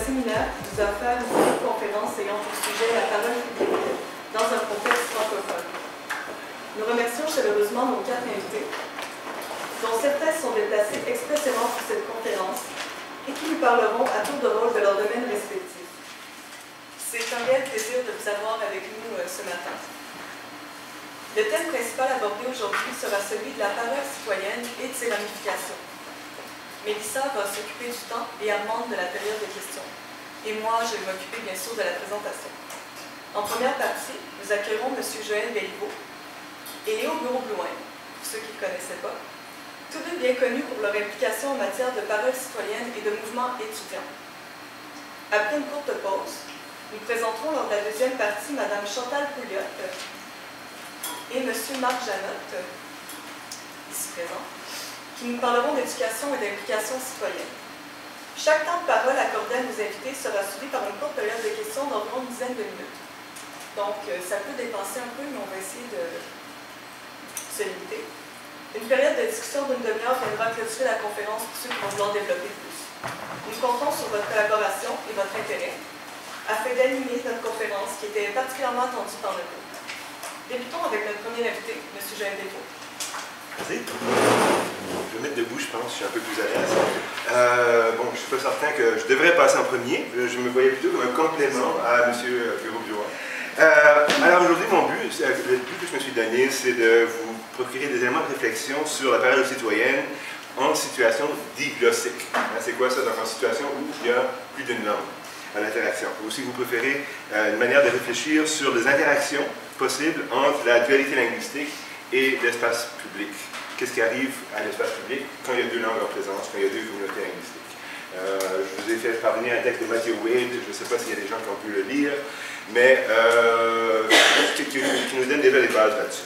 séminaire qui nous a offert une conférence ayant pour sujet la parole publique dans un contexte francophone. Nous remercions chaleureusement nos 4 invités, dont certains sont déplacés expressément pour cette conférence et qui nous parleront à tour de rôle de leur domaine respectif. C'est un réel plaisir de vous avoir avec nous ce matin. Le thème principal abordé aujourd'hui sera celui de la parole citoyenne et de ses ramifications. Mélissa va s'occuper du temps et Armande de la période de questions. Et moi, je vais m'occuper bien sûr de la présentation. En première partie, nous accueillerons M. Joël Belliveau et Léo Bureau-Blouin, pour ceux qui ne le connaissaient pas, tous deux bien connus pour leur implication en matière de parole citoyenne et de mouvement étudiant. Après une courte pause, nous présenterons lors de la deuxième partie Mme Chantal Pouliot et M. Marc Janotte, ici présent, qui nous parleront d'éducation et d'implication citoyenne. Chaque temps de parole accordé à nos invités sera suivi par une courte période de questions d'environ une dizaine de minutes. Donc, ça peut dépasser un peu, mais on va essayer de se limiter. Une période de discussion d'une demi-heure viendra clôturer la conférence pour ceux qui vont vouloir développer plus. Nous comptons sur votre collaboration et votre intérêt afin d'animer notre conférence qui était particulièrement attendue par le groupe. Débutons avec notre premier invité, M. Joël Belliveau. Merci. Je vais me mettre debout, je pense, je suis un peu plus à l'aise. Bon, je ne suis pas certain que je devrais passer en premier. Je me voyais plutôt comme un complément à M. Bureau-Blouin. Alors aujourd'hui, mon but, le but que je me suis donné, c'est de vous procurer des éléments de réflexion sur la parole citoyenne en situation diglossique. C'est quoi ça? Donc en situation où il y a plus d'une langue à l'interaction. Ou si vous préférez une manière de réfléchir sur les interactions possibles entre la dualité linguistique et l'espace public. Qu'est-ce qui arrive à l'espace public quand il y a deux langues en présence, quand il y a deux communautés linguistiques? Je vous ai fait parvenir un texte de Matthew Wade, je ne sais pas s'il y a des gens qui ont pu le lire, mais qui nous donne déjà des bases là-dessus.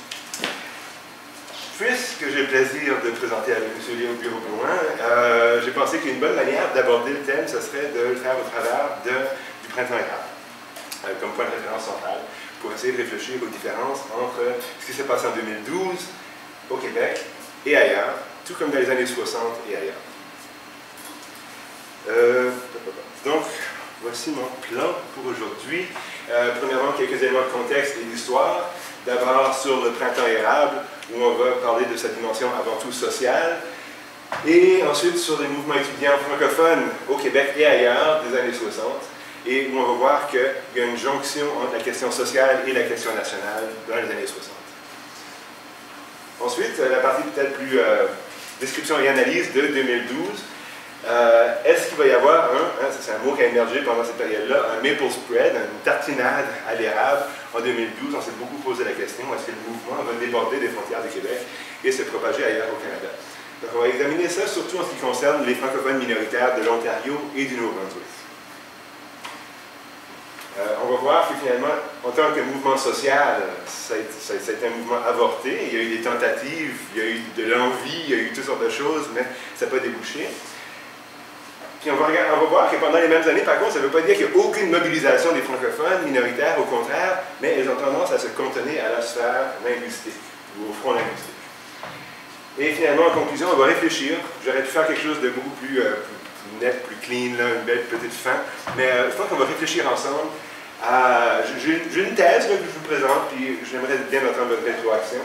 Puisque j'ai le plaisir de présenter avec M. Léo Bureau-Blouin, j'ai pensé qu'une bonne manière d'aborder le thème, ce serait de le faire au travers du printemps érable, comme point de référence central, pour essayer de réfléchir aux différences entre ce qui s'est passé en 2012 au Québec et ailleurs, tout comme dans les années 60 et ailleurs. Donc, voici mon plan pour aujourd'hui. Premièrement, quelques éléments de contexte et d'histoire. D'abord sur le printemps érable, où on va parler de sa dimension avant tout sociale. Et ensuite sur les mouvements étudiants francophones au Québec et ailleurs des années 60. Et où on va voir qu'il y a une jonction entre la question sociale et la question nationale dans les années 60. Ensuite, la partie peut-être plus description et analyse de 2012. Est-ce qu'il va y avoir c'est un mot qui a émergé pendant cette période-là, un maple spread, une tartinade à l'érable en 2012? On s'est beaucoup posé la question, est-ce que le mouvement va déborder des frontières du Québec et se propager ailleurs au Canada? Donc on va examiner ça surtout en ce qui concerne les francophones minoritaires de l'Ontario et du Nouveau-Brunswick. On va voir que finalement, en tant que mouvement social, ça a été un mouvement avorté. Il y a eu des tentatives, il y a eu de l'envie, il y a eu toutes sortes de choses, mais ça n'a pas débouché. Puis on va voir que pendant les mêmes années, par contre, ça ne veut pas dire qu'il n'y a aucune mobilisation des francophones minoritaires, au contraire, mais elles ont tendance à se cantonner à la sphère linguistique, ou au front linguistique. Et finalement, en conclusion, on va réfléchir. J'aurais pu faire quelque chose de beaucoup plus net, plus clean, là, une belle petite fin, mais je pense qu'on va réfléchir ensemble à... J'ai une thèse là, que je vous présente, puis j'aimerais bien entendre votre rétroaction.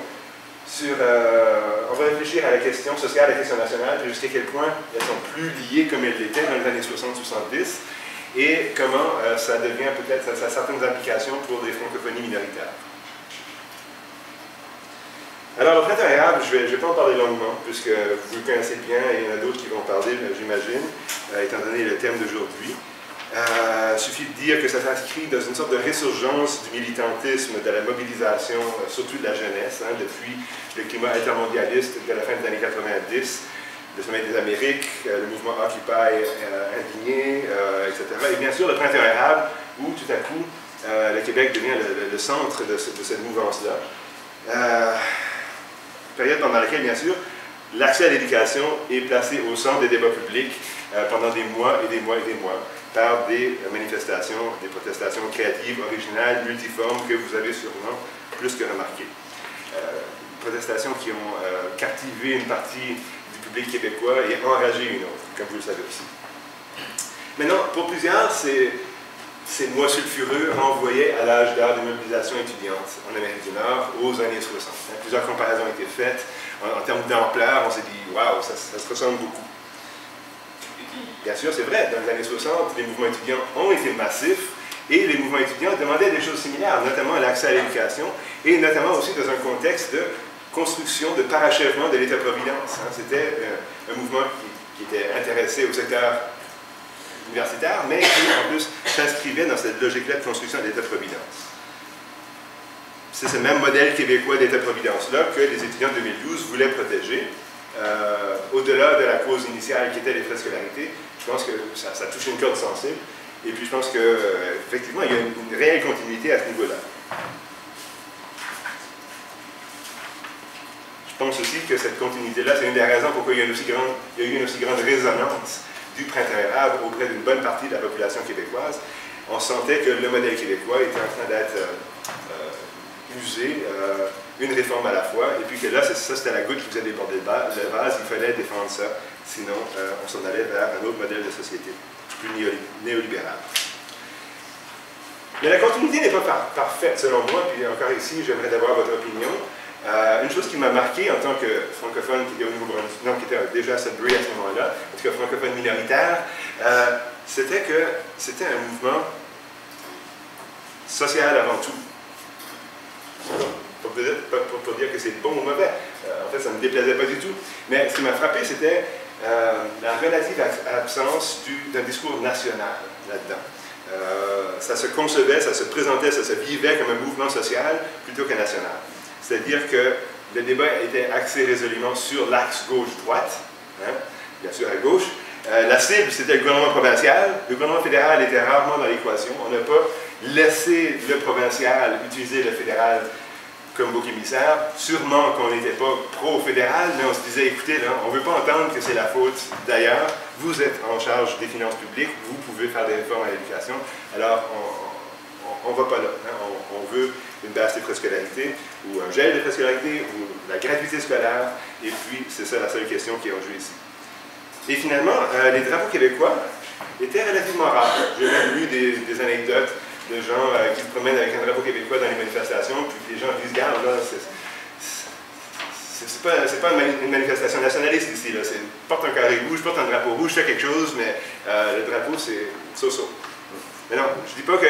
On va réfléchir à la question sociale, à la question nationale, puis jusqu'à quel point elles sont plus liées comme elles l'étaient dans les années 60-70, et comment ça devient peut-être, ça a certaines implications pour des francophonies minoritaires. Alors, le printemps érable, je ne vais pas en parler longuement, puisque vous le connaissez bien, et il y en a d'autres qui vont parler, j'imagine, étant donné le thème d'aujourd'hui. Il suffit de dire que ça s'inscrit dans une sorte de résurgence du militantisme, de la mobilisation, surtout de la jeunesse, depuis le climat altermondialiste de la fin des années 90, le sommet des Amériques, le mouvement Occupy indigné, etc. Et bien sûr, le printemps érable, où tout à coup, le Québec devient le centre de cette mouvance-là. Période pendant laquelle, bien sûr, l'accès à l'éducation est placé au centre des débats publics pendant des mois et des mois et des mois, par des manifestations, des protestations créatives, originales, multiformes, que vous avez sûrement plus que remarquées. Protestations qui ont captivé une partie du public québécois et enragé une autre, comme vous le savez aussi. Maintenant, pour plusieurs, ces mois sulfureux renvoyaient à l'âge d'or des mobilisations étudiantes en Amérique du Nord aux années 60. Plusieurs comparaisons ont été faites. En termes d'ampleur, on s'est dit, waouh, ça se ressemble beaucoup. Bien sûr, c'est vrai, dans les années 60, les mouvements étudiants ont été massifs et les mouvements étudiants demandaient des choses similaires, notamment l'accès à l'éducation et notamment aussi dans un contexte de construction, de parachèvement de l'État-providence. C'était un mouvement qui était intéressé au secteur universitaire, mais qui en plus s'inscrivait dans cette logique-là de construction de l'État-providence. C'est ce même modèle québécois d'État-providence-là que les étudiants de 2012 voulaient protéger. Au-delà de la cause initiale qui était les frais de scolarité, je pense que ça touche une corde sensible. Et puis je pense qu'effectivement, il y a une réelle continuité à ce niveau-là. Je pense aussi que cette continuité-là, c'est une des raisons pourquoi il y a eu une aussi grande résonance du printemps érable auprès d'une bonne partie de la population québécoise. On sentait que le modèle québécois était en train d'être usé, une réforme à la fois, et puis que là, ça c'était la goutte qui faisait déborder le vase, il fallait défendre ça, sinon on s'en allait vers un autre modèle de société, plus néolibéral. Mais la continuité n'est pas parfaite selon moi, puis encore ici, j'aimerais avoir votre opinion. Une chose qui m'a marqué en tant que francophone qui était au Nouveau-Brunswick, qui était déjà à Sudbury à ce moment-là, en tout cas francophone minoritaire, c'était que c'était un mouvement social avant tout. Pour dire que c'est bon ou mauvais. En fait, ça ne me déplaisait pas du tout. Mais ce qui m'a frappé, c'était la relative absence d'un discours national là-dedans. Ça se concevait, ça se présentait, ça se vivait comme un mouvement social plutôt que national. C'est-à-dire que le débat était axé résolument sur l'axe gauche-droite, hein, bien sûr à gauche. La cible, c'était le gouvernement provincial. Le gouvernement fédéral était rarement dans l'équation. On n'a pas laissé le provincial utiliser le fédéral comme bouc émissaire. Sûrement qu'on n'était pas pro-fédéral, mais on se disait, écoutez, là, on ne veut pas entendre que c'est la faute d'ailleurs. Vous êtes en charge des finances publiques, vous pouvez faire des réformes à l'éducation. Alors, on ne va pas là. Hein. On veut une baisse des frais de scolarité, ou un gel des frais de scolarité, ou la gratuité scolaire, et puis c'est ça la seule question qui est en jeu ici. Et finalement, les drapeaux québécois étaient relativement rares. J'ai même lu des anecdotes de gens qui se promènent avec un drapeau québécois dans les manifestations, puis les gens disent, regarde, là, c'est pas une manifestation nationaliste ici, là. Porte un carré rouge, porte un drapeau rouge, fais quelque chose, mais le drapeau, c'est so-so. Mais non, je dis pas qu'il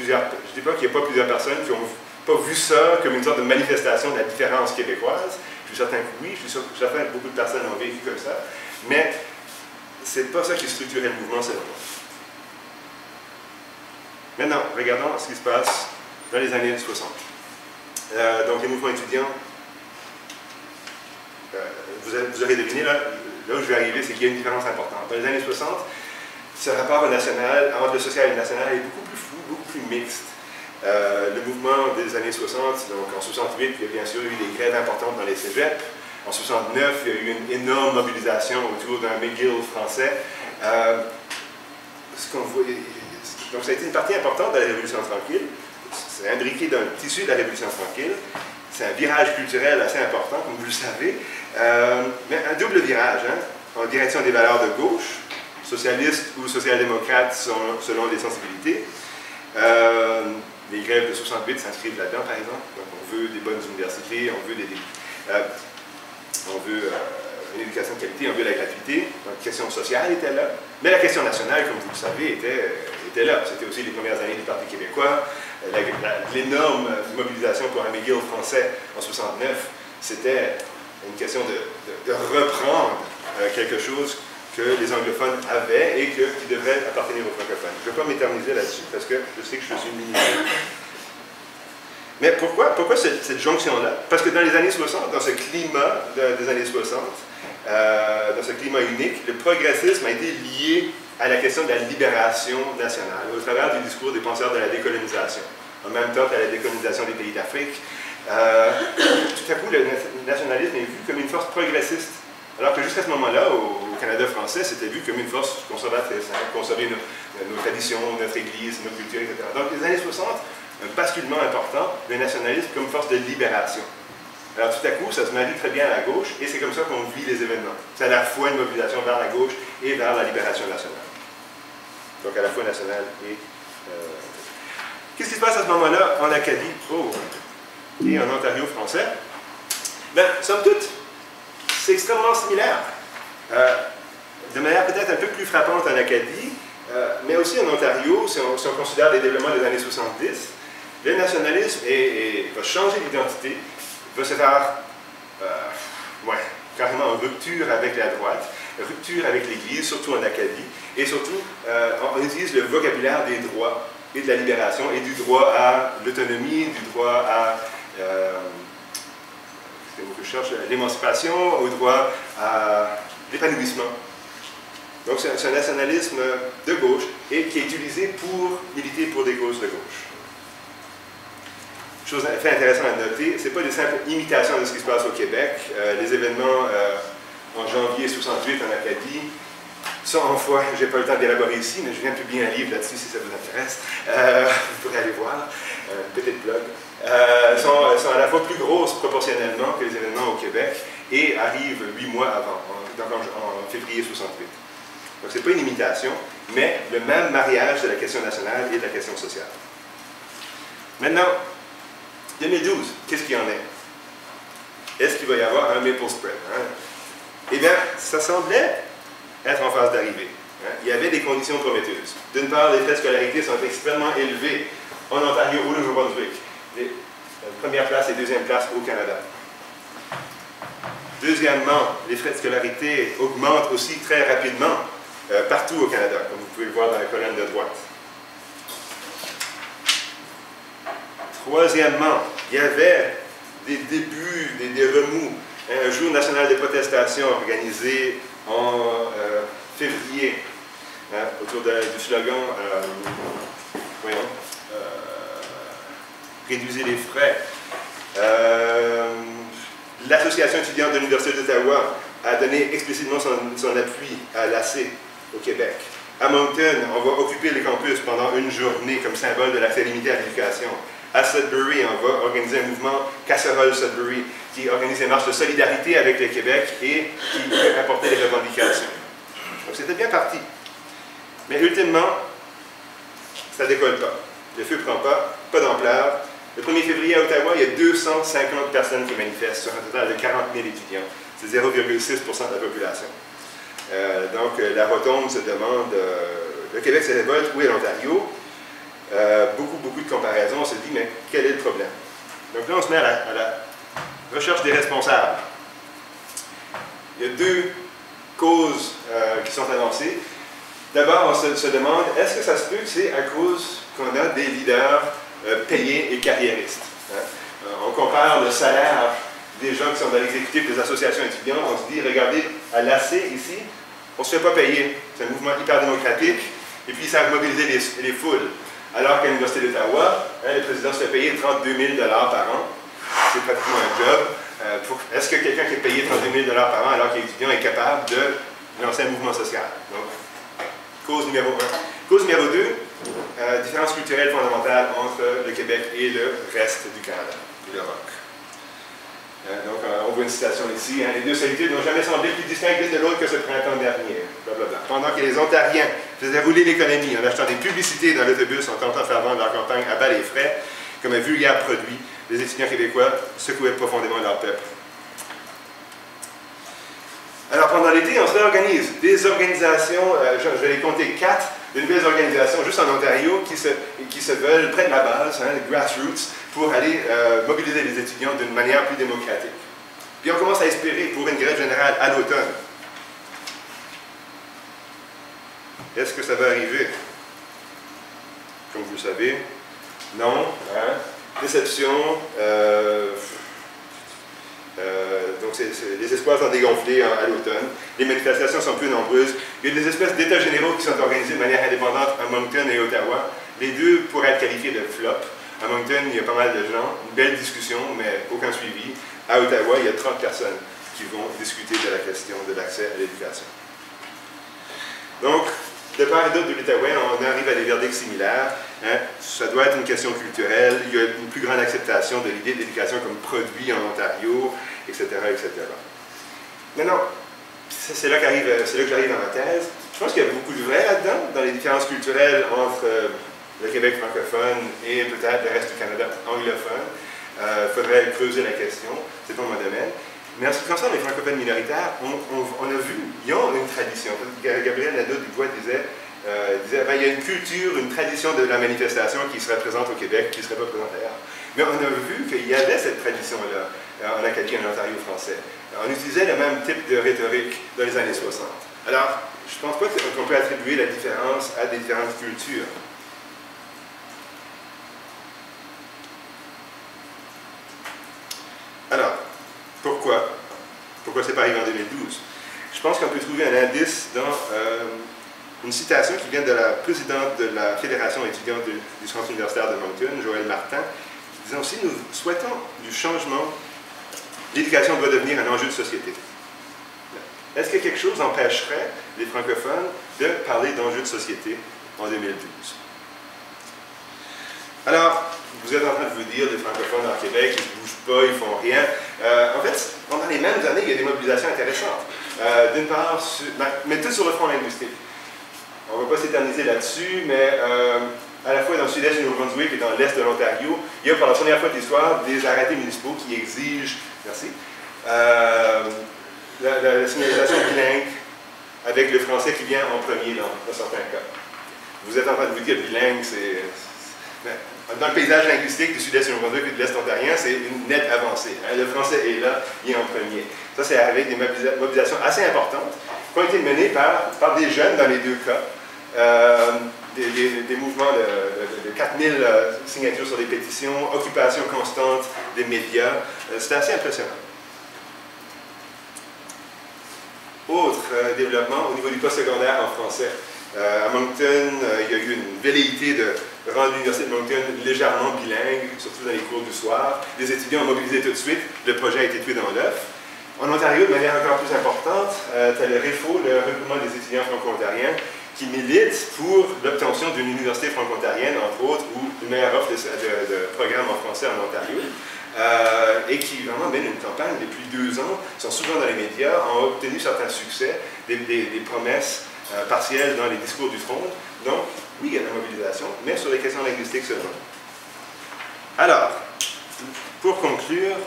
n'y a pas plusieurs personnes qui n'ont pas vu ça comme une sorte de manifestation de la différence québécoise. Je suis certain que oui, je suis certain que beaucoup de personnes l'ont vécu comme ça, mais c'est pas ça qui structurait le mouvement, selon moi. Maintenant, regardons ce qui se passe dans les années 60. Donc, les mouvements étudiants, vous aurez deviné, là où je vais arriver, c'est qu'il y a une différence importante. Dans les années 60, ce rapport national, entre le social et le national, est beaucoup plus flou, beaucoup plus mixte. Le mouvement des années 60, donc en 68, il y a bien sûr eu des grèves importantes dans les cégeps. En 69, il y a eu une énorme mobilisation autour d'un McGill français. Donc, ça a été une partie importante de la Révolution tranquille. C'est imbriqué dans le tissu de la Révolution tranquille. C'est un virage culturel assez important, comme vous le savez. Mais un double virage, hein, en direction des valeurs de gauche, socialistes ou social-démocrates selon les sensibilités. Les grèves de 68 s'inscrivent là-dedans, par exemple. Donc, on veut des bonnes universités, on veut une éducation de qualité, on veut la gratuité. Donc, la question sociale était là. Mais la question nationale, comme vous le savez, était là. C'était aussi les premières années du Parti québécois. L'énorme mobilisation pour un McGill français en 69, c'était une question de reprendre quelque chose que les anglophones avaient et qui devrait appartenir aux francophones. Je ne vais pas m'éterniser là-dessus parce que je sais que je suis minoritaire. Mais pourquoi cette jonction-là? Parce que dans les années 60, dans ce climat des années 60, dans ce climat unique, le progressisme a été lié à la question de la libération nationale, au travers du discours des penseurs de la décolonisation. En même temps que la décolonisation des pays d'Afrique, tout à coup, le nationalisme est vu comme une force progressiste. Alors que jusqu'à ce moment-là, au Canada français, c'était vu comme une force conservatrice, hein, conserver nos traditions, notre Église, nos cultures, etc. Donc, les années 60, un basculement important, le nationalisme comme force de libération. Alors, tout à coup, ça se marie très bien à la gauche, et c'est comme ça qu'on vit les événements. C'est à la fois une mobilisation vers la gauche et vers la libération nationale. donc à la fois national et... Qu'est-ce qui se passe à ce moment-là en Acadie et en Ontario français? Bien, somme toute, c'est extrêmement similaire. De manière peut-être un peu plus frappante en Acadie, mais aussi en Ontario, si on considère les développements des années 70, le nationalisme va changer d'identité, va se faire carrément en rupture avec la droite, rupture avec l'Église, surtout en Acadie, et surtout, on utilise le vocabulaire des droits et de la libération, et du droit à l'autonomie, du droit à l'émancipation, au droit à l'épanouissement. Donc c'est un nationalisme de gauche et qui est utilisé pour militer pour des causes de gauche. Chose fait intéressante à noter, ce n'est pas des simples imitations de ce qui se passe au Québec. Les événements en janvier 68 en Acadie, ça en foi, je n'ai pas le temps d'élaborer ici, mais je viens de publier un livre là-dessus si ça vous intéresse. Vous pourrez aller voir, petite plug. Sont à la fois plus grosses proportionnellement que les événements au Québec et arrivent 8 mois avant, en février 68. Donc ce n'est pas une imitation, mais le même mariage de la question nationale et de la question sociale. Maintenant, 2012, qu'est-ce qu'il y en est? Est-ce qu'il va y avoir un Maple Spread? Eh bien, ça semblait être en phase d'arrivée. Il y avait des conditions prometteuses. D'une part, les frais de scolarité sont extrêmement élevés en Ontario, au Nouveau-Brunswick. Première place et deuxième place au Canada. Deuxièmement, les frais de scolarité augmentent aussi très rapidement partout au Canada, comme vous pouvez le voir dans la colonne de droite. Troisièmement, il y avait des débuts, des remous. Un jour national de protestation organisé en février, autour du slogan réduisez les frais. L'Association étudiante de l'Université d'Ottawa a donné explicitement son appui à l'AC au Québec. À Moncton, on va occuper les campus pendant une journée comme symbole de l'accès limité à l'éducation. À Sudbury, on va organiser un mouvement Casserole Sudbury qui organise des marches de solidarité avec le Québec et qui peut apporter des revendications. Donc c'était bien parti. Mais ultimement, ça ne décolle pas. Le feu ne prend pas d'ampleur. Le 1er février à Ottawa, il y a 250 personnes qui manifestent sur un total de 40 000 étudiants. C'est 0,6% de la population. Donc la rotonde se demande, le Québec se révolte, où est l'Ontario? Beaucoup de comparaisons, on se dit, mais quel est le problème? Donc là, on se met à la recherche des responsables. Il y a deux causes qui sont avancées. D'abord, on se demande, est-ce que ça se peut que c'est à cause qu'on a des leaders payés et carriéristes? On compare le salaire des gens qui sont dans l'exécutif des associations étudiantes, on se dit, regardez, à l'AC ici, on ne se fait pas payer. C'est un mouvement hyper démocratique, et puis ça a mobilisé les foules. Alors qu'à l'Université d'Ottawa, le président se fait payer 32 000 $ par an. C'est pratiquement un job. Est-ce que quelqu'un qui est payé 32 000 $ par an alors qu'il est étudiant est capable de lancer un mouvement social? Donc, cause numéro 1. Cause numéro 2, différence culturelle fondamentale entre le Québec et le reste du Canada, et le ROC. Donc, on voit une citation ici. Les deux solitudes n'ont jamais semblé plus distinctes l'une de l'autre que ce printemps dernier. Blablabla. Pendant que les Ontariens faisaient rouler l'économie en achetant des publicités dans l'autobus en tentant de faire vendre leur campagne à bas les frais, comme un vulgaire produit, les étudiants québécois secouaient profondément leur peuple. Alors, pendant l'été, on se réorganise. Des organisations, je vais les compter 4, de nouvelles organisations juste en Ontario qui se veulent près de la base, les grassroots, pour aller mobiliser les étudiants d'une manière plus démocratique. Puis on commence à espérer pour une grève générale à l'automne. Est-ce que ça va arriver? Comme vous le savez, non. Déception. Donc les espoirs sont dégonflés à l'automne. Les manifestations sont plus nombreuses. Il y a des espèces d'états généraux qui sont organisés de manière indépendante à Moncton et Ottawa. Les deux pourraient être qualifiés de flop. À Moncton, il y a pas mal de gens, une belle discussion, mais aucun suivi. À Ottawa, il y a 30 personnes qui vont discuter de la question de l'accès à l'éducation. Donc, de part et d'autre de l'Outaouais, on arrive à des verdicts similaires. Ça doit être une question culturelle. Il y a une plus grande acceptation de l'idée de l'éducation comme produit en Ontario, etc., etc. Maintenant, c'est là que j'arrive à ma thèse. Je pense qu'il y a beaucoup de vrai là-dedans, dans les différences culturelles entre le Québec francophone et peut-être le reste du Canada anglophone. Il faudrait creuser la question, c'est pas mon domaine. Mais en ce qui concerne les francophones minoritaires, on a vu, ils ont une tradition. Gabriel Nadeau-Dubois disait ben, il y a une culture, une tradition de la manifestation qui serait présente au Québec, qui ne serait pas présente ailleurs. Mais on a vu qu'il y avait cette tradition-là en Acadie et en Ontario français. On utilisait le même type de rhétorique dans les années 60. Alors, je ne pense pas qu'on peut attribuer la différence à des différentes cultures. Alors, pourquoi? Pourquoi c'est pas arrivé en 2012? Je pense qu'on peut trouver un indice dans une citation qui vient de la présidente de la Fédération étudiante du Centre universitaire de Moncton, Joëlle Martin, disant aussi, nous souhaitons du changement. L'éducation doit devenir un enjeu de société. Est-ce que quelque chose empêcherait les francophones de parler d'enjeux de société en 2012? Alors, vous êtes en train de vous dire, les francophones en Québec, ils ne bougent pas, ils ne font rien. En fait, pendant les mêmes années, il y a des mobilisations intéressantes. D'une part, mais tout sur le front linguistique. On ne va pas s'éterniser là-dessus, mais à la fois dans le sud-est du Nouveau-Brunswick et dans l'est de l'Ontario, il y a pour la première fois de l'histoire des arrêtés municipaux qui exigent, merci, la signalisation bilingue avec le français qui vient en premier dans certains cas. Vous êtes en train de vous dire bilingue, c'est... Dans le paysage linguistique du sud-est du Nouveau-Brunswick et de l'est ontarien, c'est une nette avancée. Le français est là, il est en premier. Ça, c'est avec des mobilisations assez importantes qui ont été menées par des jeunes dans les deux cas. Des mouvements de 4000 signatures sur des pétitions, occupation constante des médias. C'était assez impressionnant. Autre développement au niveau du postsecondaire en français. À Moncton, il y a eu une velléité de rendre l'Université de Moncton légèrement bilingue, surtout dans les cours du soir. Les étudiants ont mobilisé tout de suite. Le projet a été tué dans l'œuf. En Ontario, de manière encore plus importante, tu as le REFO, le regroupement des étudiants franco-ontariens, qui milite pour l'obtention d'une université franco-ontarienne, entre autres, ou une meilleure offre de programmes en français en Ontario, et qui vraiment mène une campagne depuis 2 ans, sont souvent dans les médias, ont obtenu certains succès, des promesses partielles dans les discours du front. Donc, oui, il y a de la mobilisation, mais sur les questions linguistiques seulement. Alors, pour conclure,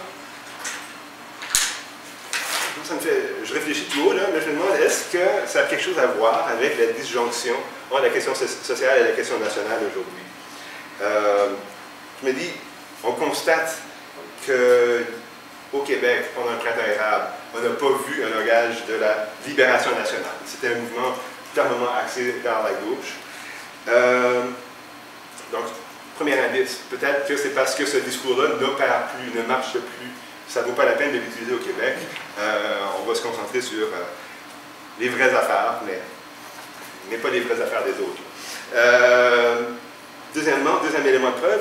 je réfléchis tout haut, là, mais je me demande, est-ce que ça a quelque chose à voir avec la disjonction entre la question sociale et la question nationale aujourd'hui? Je me dis, on constate qu'au Québec, pendant le printemps érable, on n'a pas vu un langage de la libération nationale. C'était un mouvement fermement axé vers la gauche. Donc, premier indice, peut-être que c'est parce que ce discours-là n'opère plus, ne marche plus. Ça ne vaut pas la peine de l'utiliser au Québec. On va se concentrer sur les vraies affaires, mais pas les vraies affaires des autres. Deuxièmement, deuxième élément de preuve,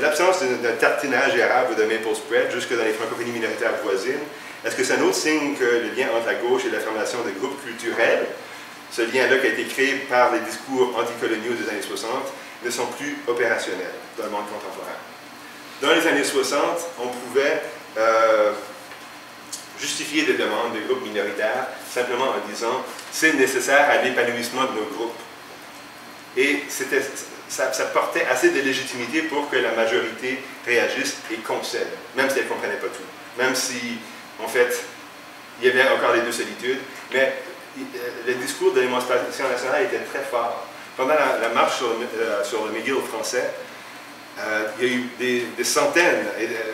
l'absence d'un tartinage érable ou de maple spread jusque dans les francophonies minoritaires voisines. Est-ce que c'est un autre signe que le lien entre la gauche et la formation de groupes culturels, ce lien-là qui a été créé par les discours anticoloniaux des années 60, ne sont plus opérationnels dans le monde contemporain? Dans les années 60, on pouvait justifier des demandes de groupes minoritaires simplement en disant c'est nécessaire à l'épanouissement de nos groupes. Et ça portait assez de légitimité pour que la majorité réagisse et concède, même si elle ne comprenait pas tout. Même si, en fait, il y avait encore les deux solitudes, mais le discours de l'émancipation nationale était très fort. Pendant la marche sur le McGill français, il y a eu des centaines,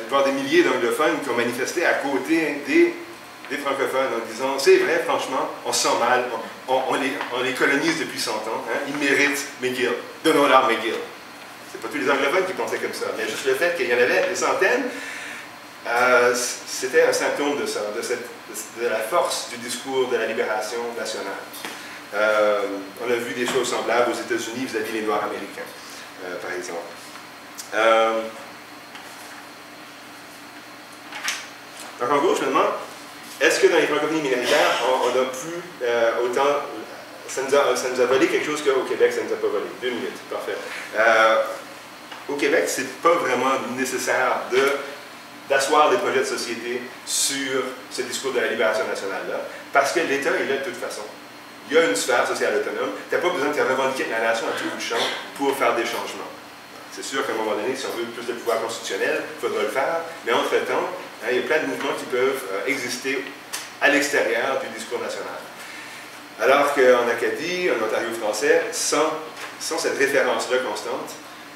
voire des milliers d'anglophones qui ont manifesté à côté des francophones en disant « c'est vrai, franchement, on se sent mal, on les colonise depuis 100 ans, hein, ils méritent McGill, donnons-leur McGill ». C'est pas tous les anglophones qui pensaient comme ça, mais juste le fait qu'il y en avait des centaines, c'était un symptôme de ça, de la force du discours de la libération nationale. On a vu des choses semblables aux États-Unis vis-à-vis des Noirs américains, par exemple. Donc en gros, je me demande, est-ce que dans les francophonies minoritaires, on a plus autant... Ça nous a volé quelque chose qu'au Québec, ça ne nous a pas volé. 2 minutes, parfait. Au Québec, c'est pas vraiment nécessaire d'asseoir des projets de société sur ce discours de la libération nationale-là, parce que l'État est là de toute façon. il y a une sphère sociale autonome. Tu n'as pas besoin de te revendiquer de la nation à tout bout de champ pour faire des changements. C'est sûr qu'à un moment donné, si on veut plus de pouvoir constitutionnel, il faudra le faire, mais entre-temps, il y a plein de mouvements qui peuvent exister à l'extérieur du discours national. Alors qu'en Acadie, en Ontario français, sans cette référence-là constante,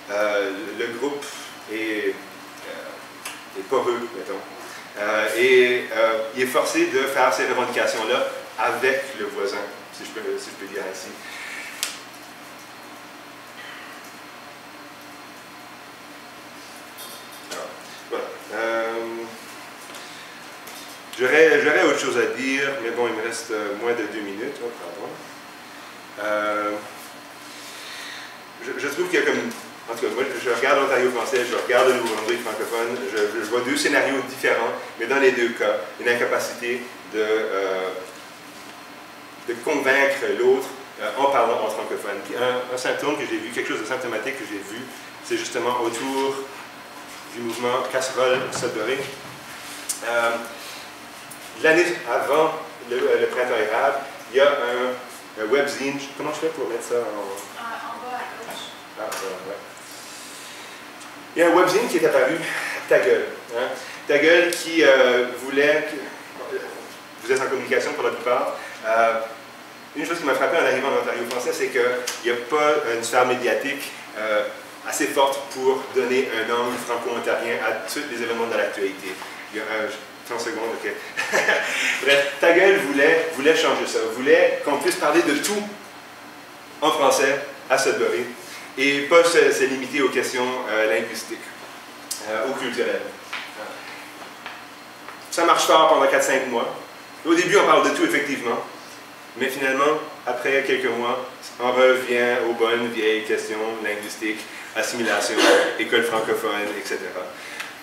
le groupe est poreux, mettons. Et il est forcé de faire ces revendications-là avec le voisin, si je peux dire ainsi. Alors, voilà. J'aurais autre chose à dire, mais bon, il me reste moins de 2 minutes. Oh, pardon. Je trouve qu'il y a comme... En tout cas, moi, je regarde l'Ontario français, je regarde le Nouveau-Brunswick francophone, je vois deux scénarios différents, mais dans les deux cas, une incapacité de convaincre l'autre en parlant en francophone. Puis un symptôme que j'ai vu, quelque chose de symptomatique que j'ai vu, c'est justement autour du mouvement Casserole Sudbury. L'année avant le printemps érable, il y a un webzine. Comment je fais pour mettre ça en bas à gauche? Ah, ouais. Il y a un webzine qui est apparu, Ta Gueule. Hein? Ta Gueule qui voulait... Vous êtes en communication pour la plupart. Une chose qui m'a frappé en arrivant en Ontario français, c'est qu'il n'y a pas une sphère médiatique assez forte pour donner un angle franco-ontarien à tous les événements de l'actualité. Il y a 30 secondes, ok. Bref, Ta Gueule voulait changer ça, voulait qu'on puisse parler de tout en français à Sudbury et pas se limiter aux questions linguistiques ou culturelles. Ça marche fort pendant 4-5 mois. Au début, on parle de tout, effectivement, mais finalement, après quelques mois, on revient aux bonnes vieilles questions linguistiques, assimilation, école francophone, etc.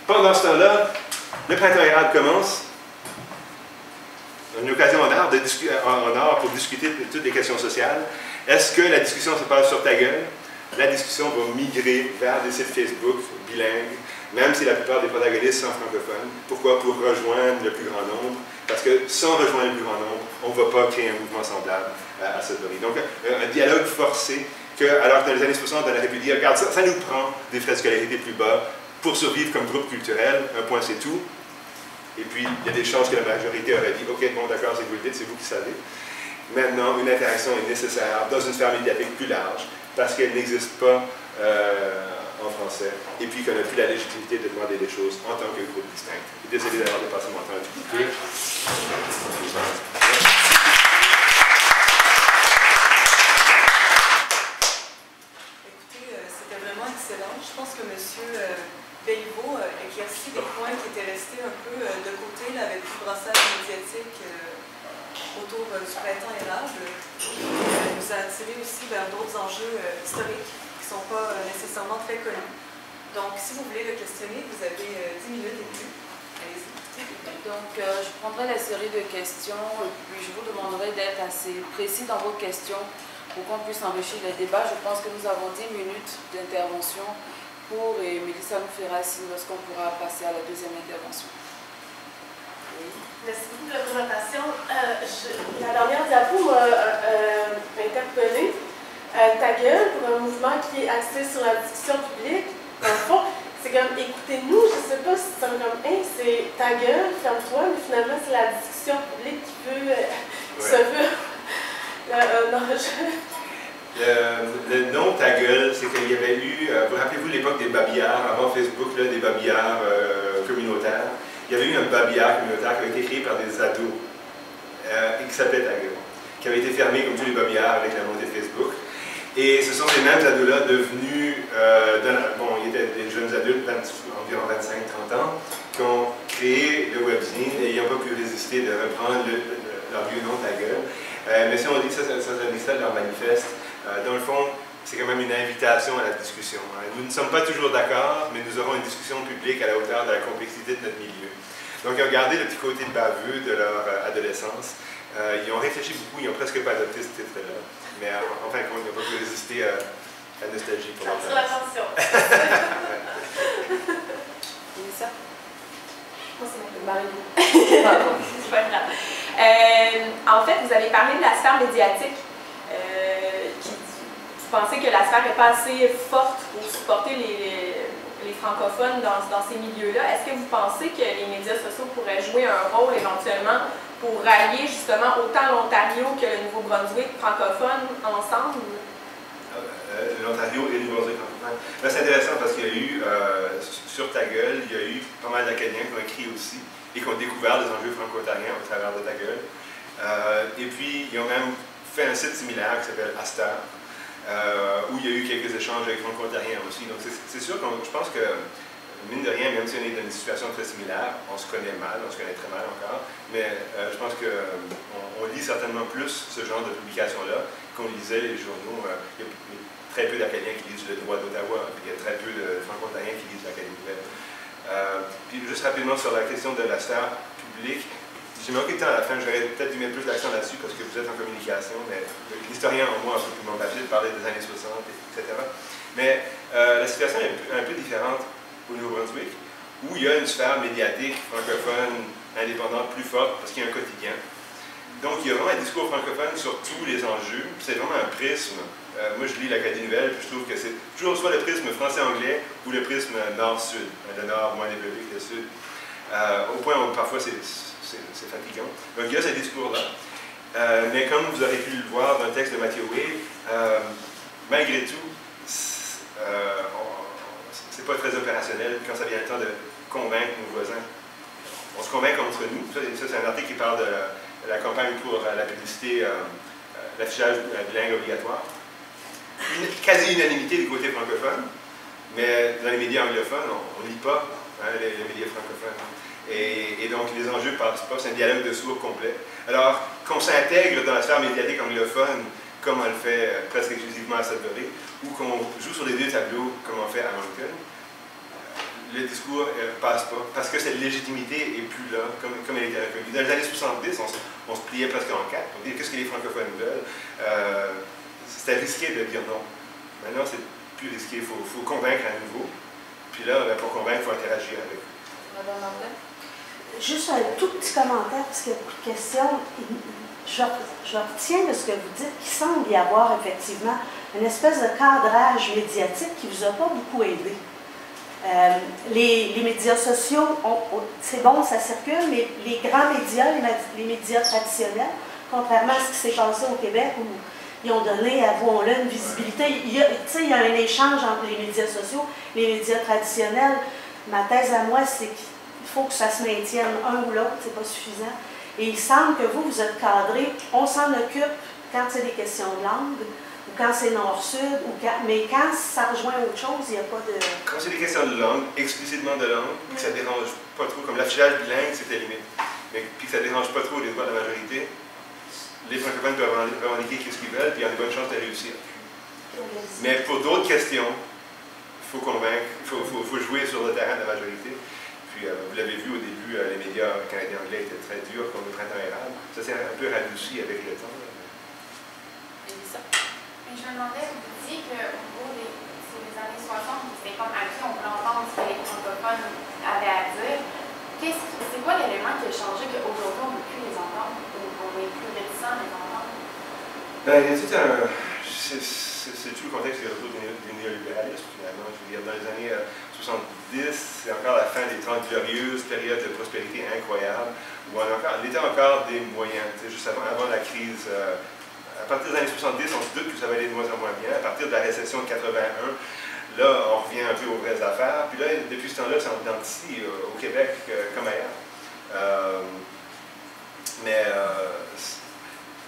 Pendant ce temps-là, le printemps érable commence, une occasion en or pour discuter de toutes les questions sociales. Est-ce que la discussion se passe sur Ta Gueule? La discussion va migrer vers des sites Facebook bilingues, même si la plupart des protagonistes sont francophones. Pourquoi? Pour rejoindre le plus grand nombre. Parce que sans rejoindre le plus grand nombre, on ne va pas créer un mouvement semblable à Sudbury. Donc, un dialogue forcé que, alors que dans les années 60, on aurait pu dire, regarde, ça nous prend des frais de scolarité plus bas pour survivre comme groupe culturel, un point c'est tout. Et puis, il y a des chances que la majorité aurait dit, ok, bon d'accord, c'est vous le dites, c'est vous qui savez. Maintenant, une interaction est nécessaire dans une sphère médiatique plus large, parce qu'elle n'existe pas en français, et puis qu'on n'a plus la légitimité de demander des choses en tant que groupe distinct. Désolé d'avoir dépassé mon temps un petit peu. Écoutez, c'était vraiment excellent. Je pense que M. Béliveau éclaircit des points qui étaient restés un peu de côté là, avec le brassage médiatique autour du printemps érable. Il nous a attiré aussi vers d'autres enjeux historiques qui ne sont pas nécessairement très connus. Donc, si vous voulez le questionner, vous avez 10 minutes et plus. Allez-y. Donc, je prendrai la série de questions et puis je vous demanderai d'être assez précis dans vos questions pour qu'on puisse enrichir le débat. Je pense que nous avons 10 minutes d'intervention pour, et Mélissa nous fera signe lorsqu'on pourra passer à la deuxième intervention. Oui. Merci beaucoup de la présentation. La dernière diapo m'a interpellée. Ta Gueule, pour un mouvement qui est axé sur la discussion publique, dans le fond, c'est comme écoutez-nous, je ne sais pas si c'est comme c'est Ta Gueule, ferme-toi, mais finalement c'est la discussion publique qui peut se veut un enjeu. Le nom Ta Gueule, c'est qu'il y avait eu, vous rappelez-vous l'époque des babillards, avant Facebook, là, des babillards communautaires. Il y avait eu un babillard communautaire qui avait été créé par des ados et qui s'appelait Ta Gueule, qui avait été fermé comme tous les babillards avec la montée de Facebook. Et ce sont ces mêmes ados-là devenus, ils étaient des jeunes adultes, environ 25-30 ans, qui ont créé le webzine et ils n'ont pas pu résister de reprendre leur vieux nom Ta Gueule. Mais si on dit que ça c'est l'extrait de leur manifeste, dans le fond, c'est quand même une invitation à la discussion. Nous ne sommes pas toujours d'accord, mais nous aurons une discussion publique à la hauteur de la complexité de notre milieu. Donc, ils ont gardé le petit côté baveux de leur adolescence. Ils ont réfléchi beaucoup, ils n'ont presque pas adopté ce titre-là. Mais en fin de compte, ils n'ont pas pu résister à la nostalgie pour leur attention. Mélissa? Moi, c'est Marie. c'est pas grave. En fait, vous avez parlé de la sphère médiatique. Vous pensez que la sphère n'est pas assez forte pour supporter les francophones dans ces milieux-là. Est-ce que vous pensez que les médias sociaux pourraient jouer un rôle éventuellement pour rallier justement autant l'Ontario que le Nouveau-Brunswick francophone ensemble? L'Ontario et le Nouveau-Brunswick francophone. C'est intéressant parce qu'il y a eu, sur Ta Gueule, il y a eu pas mal d'Acadiens qui ont écrit aussi et qui ont découvert les enjeux franco-ontariens au travers de Ta Gueule. Et puis, ils ont même fait un site similaire qui s'appelle Astar, où il y a eu quelques échanges avec franco-ontariens aussi. Donc, c'est sûr que je pense que, mine de rien, même si on est dans une situation très similaire, on se connaît mal, on se connaît très mal encore, mais je pense qu'on lit certainement plus ce genre de publications-là qu'on lisait les journaux. Il y a très peu d'Acadiens qui lisent Le Droit d'Ottawa, puis il y a très peu de franco-ontariens qui lisent l'Acadie nouvelle. Puis juste rapidement sur la question de la sphère publique, j'ai manqué de temps à la fin, j'aurais peut-être dû mettre plus d'accent là-dessus parce que vous êtes en communication, mais l'historien en moi a un peu plus mon papier de parler des années 60, etc. Mais la situation est un peu différente au Nouveau-Brunswick, où il y a une sphère médiatique francophone indépendante plus forte parce qu'il y a un quotidien. Donc il y a vraiment un discours francophone sur tous les enjeux, c'est vraiment un prisme. Moi je lis l'Acadie nouvelle, puis je trouve que c'est toujours soit le prisme français-anglais ou le prisme nord-sud, le nord moins développé que le sud. Au point où parfois c'est fatigant. Donc il y a ce discours-là. Mais comme vous aurez pu le voir dans le texte de Mathieu Wade, malgré tout, c'est pas très opérationnel quand ça vient le temps de convaincre nos voisins. On se convainc entre nous. Ça c'est un article qui parle de la campagne pour la publicité, l'affichage bilingue obligatoire. Une quasi-unanimité du côté francophone, mais dans les médias anglophones, on ne lit pas les médias francophones. Et donc, les enjeux ne passent pas, c'est un dialogue de sourds complet. Alors, qu'on s'intègre dans la sphère médiatique anglophone, comme on le fait presque exclusivement à Sudbury, ou qu'on joue sur les deux tableaux, comme on fait à Moncton, le discours ne passe pas, parce que cette légitimité n'est plus là, comme elle était reconnue. Dans les années 70, on se pliait presque en quatre, on disait qu'est-ce que les francophones veulent. C'était risqué de dire non. Maintenant, c'est plus risqué, il faut convaincre à nouveau. Puis là, pour convaincre, il faut interagir avec eux. Madame Martin? Juste un tout petit commentaire, parce qu'il y a beaucoup de questions. Je retiens de ce que vous dites qu'il semble y avoir effectivement une espèce de cadrage médiatique qui ne vous a pas beaucoup aidé. Les médias sociaux, c'est bon, ça circule, mais les grands médias, les médias traditionnels, contrairement à ce qui s'est passé au Québec, où ils ont donné, avouons-le, une visibilité. Il y a un échange entre les médias sociaux, les médias traditionnels. Ma thèse à moi, c'est qu'il faut que ça se maintienne un ou l'autre, c'est pas suffisant. Et il semble que vous êtes cadré, on s'en occupe quand c'est des questions de langue, ou quand c'est nord-sud, mais quand ça rejoint autre chose, il n'y a pas de... Quand c'est des questions de langue, explicitement de langue, puis que ça ne dérange pas trop, comme l'affichage bilingue, c'était limite, mais puis que ça ne dérange pas trop les droits de la majorité, les francophones peuvent revendiquer ce qu'ils veulent, puis il y a une bonne chance de réussir. Mais pour d'autres questions, il faut convaincre, il faut jouer sur le terrain de la majorité. Puis, vous l'avez vu au début, les médias canadiens anglais étaient très durs comme le printemps érable. Ça s'est un peu radouci avec le temps. Elisa? Mais je me demandais, vous disiez qu'au niveau des années 60, c'était comme acquis, on peut entendre ce que les francophones avaient à dire. C'est quoi l'élément qui a changé qu'aujourd'hui on ne peut plus les entendre ou qu'on est plus réticent à les entendre? C'est tout le contexte du néolibéralisme, finalement. Je veux dire, dans les années 70, c'est encore la fin des 30 glorieuses, périodes de prospérité incroyable, où on était encore des moyens. Juste avant la crise, à partir des années 70, on se doute que ça va aller de moins en moins bien. À partir de la récession de 81, là, on revient un peu aux vraies affaires. Puis là, depuis ce temps-là, c'est en dedans d'ici, au Québec, comme ailleurs.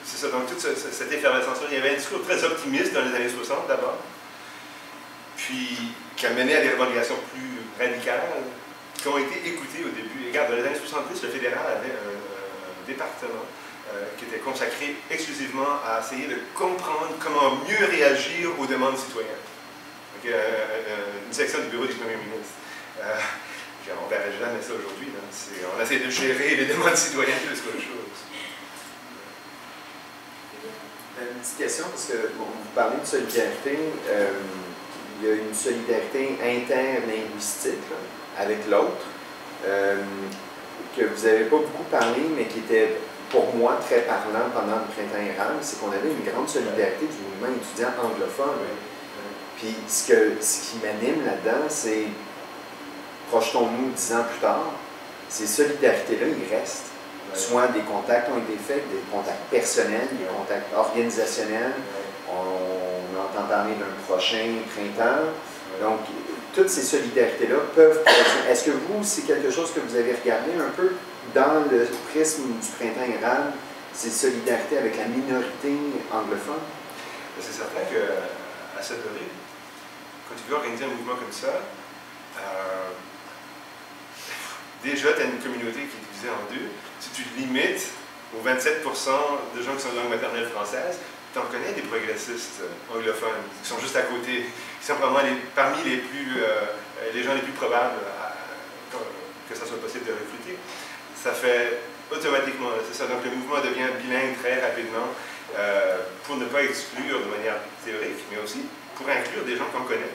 C'est ça, donc toute cette effervescence-là, il y avait un discours très optimiste dans les années 60 d'abord, puis qui a mené à des revendications plus radicales, qui ont été écoutées au début. Regarde, dans les années 70, le fédéral avait un département qui était consacré exclusivement à essayer de comprendre comment mieux réagir aux demandes citoyennes. Donc, une section du bureau du premier ministre. On ne verrait jamais ça aujourd'hui. On essaie de gérer les demandes citoyennes plus qu'autre chose. Une petite question, parce que bon, vous parlez de solidarité, il y a une solidarité interlinguistique là, avec l'autre. que vous n'avez pas beaucoup parlé, mais qui était pour moi très parlant pendant le printemps érable, c'est qu'on avait une grande solidarité du mouvement étudiant anglophone. Puis ce qui m'anime là-dedans, c'est, projetons-nous 10 ans plus tard, ces solidarités-là, ils restent. Soit des contacts ont été faits, des contacts personnels, des contacts organisationnels. On entend parler d'un prochain printemps. Donc, toutes ces solidarités-là peuvent produire. Est-ce que vous, c'est quelque chose que vous avez regardé un peu dans le prisme du printemps érable, ces solidarités avec la minorité anglophone? C'est certain qu'à cette durée, quand tu veux organiser un mouvement comme ça, déjà, tu as une communauté qui est divisée en deux. Si tu te limites aux 27% de gens qui sont de langue maternelle française, tu en connais des progressistes anglophones qui sont juste à côté, qui sont probablement parmi les gens les plus probables que ça soit possible de recruter. Ça fait automatiquement, c'est ça. Donc le mouvement devient bilingue très rapidement pour ne pas exclure de manière théorique, mais aussi pour inclure des gens qu'on connaît.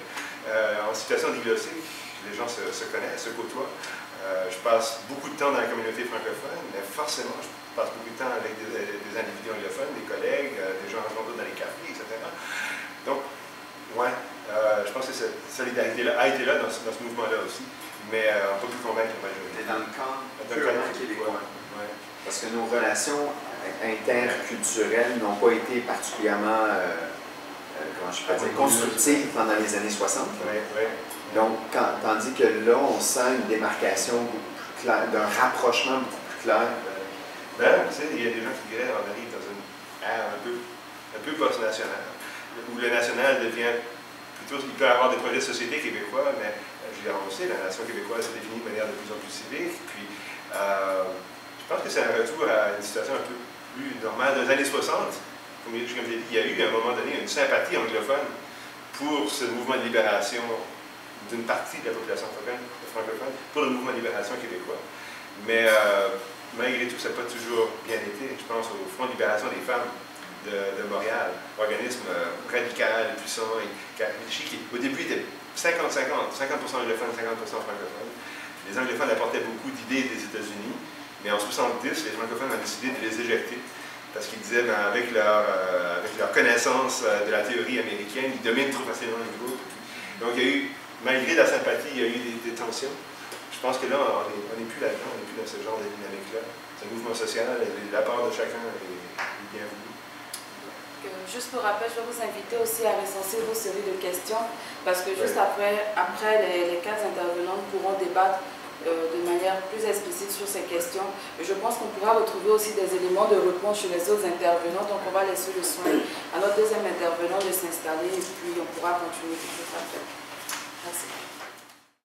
En situation diglossique, les gens se connaissent, se côtoient. Je passe beaucoup de temps dans la communauté francophone, mais forcément, je passe beaucoup de temps avec des individus anglophones, des collègues, des gens rencontrés dans les cafés, etc. Donc, ouais, je pense que cette solidarité-là a été là dans ce mouvement-là aussi, mais on ne peut plus convaincre la majorité. Dans le camp québécois. Ouais. Parce que nos relations interculturelles n'ont pas été particulièrement comment je peux dire, constructives pendant les années 60. Donc, tandis que là, on sent une démarcation beaucoup plus claire, d'un rapprochement beaucoup plus clair. Tu sais, il y a des gens qui diraient qu'on arrive dans une ère un peu post-nationale, où le national devient plutôt, il peut y avoir des projets de société québécois, mais je veux dire, on sait, la nation québécoise se définit de manière de plus en plus civique, puis je pense que c'est un retour à une situation un peu plus normale des années 60. Comme je l'ai dit, il y a eu à un moment donné une sympathie anglophone pour ce mouvement de libération d'une partie de la population francophone, pour le mouvement de libération québécois. Mais malgré tout, ça n'a pas toujours bien été. Je pense au Front de libération des femmes de Montréal, organisme radical, puissant, et qui a réfléchi, qui au début était 50-50, 50% anglophones, 50% francophones. Les anglophones apportaient beaucoup d'idées des États-Unis, mais en 70, les francophones ont décidé de les éjecter. Parce qu'ils disaient, avec leur connaissance de la théorie américaine, ils dominent trop facilement les groupes. Donc, il y a eu, malgré la sympathie, il y a eu des tensions. Je pense que là, on n'est plus là-dedans, on n'est plus dans ce genre de dynamique-là. C'est un mouvement social, l'apport de chacun est bien voulu. Juste pour rappel, je vais vous inviter aussi à recenser vos séries de questions, parce que juste après les 4 intervenants pourront débattre de manière plus explicite sur ces questions. Et je pense qu'on pourra retrouver aussi des éléments de réponse chez les autres intervenants, donc on va laisser le soin à notre deuxième intervenant de s'installer et puis on pourra continuer tout de suite après. Merci.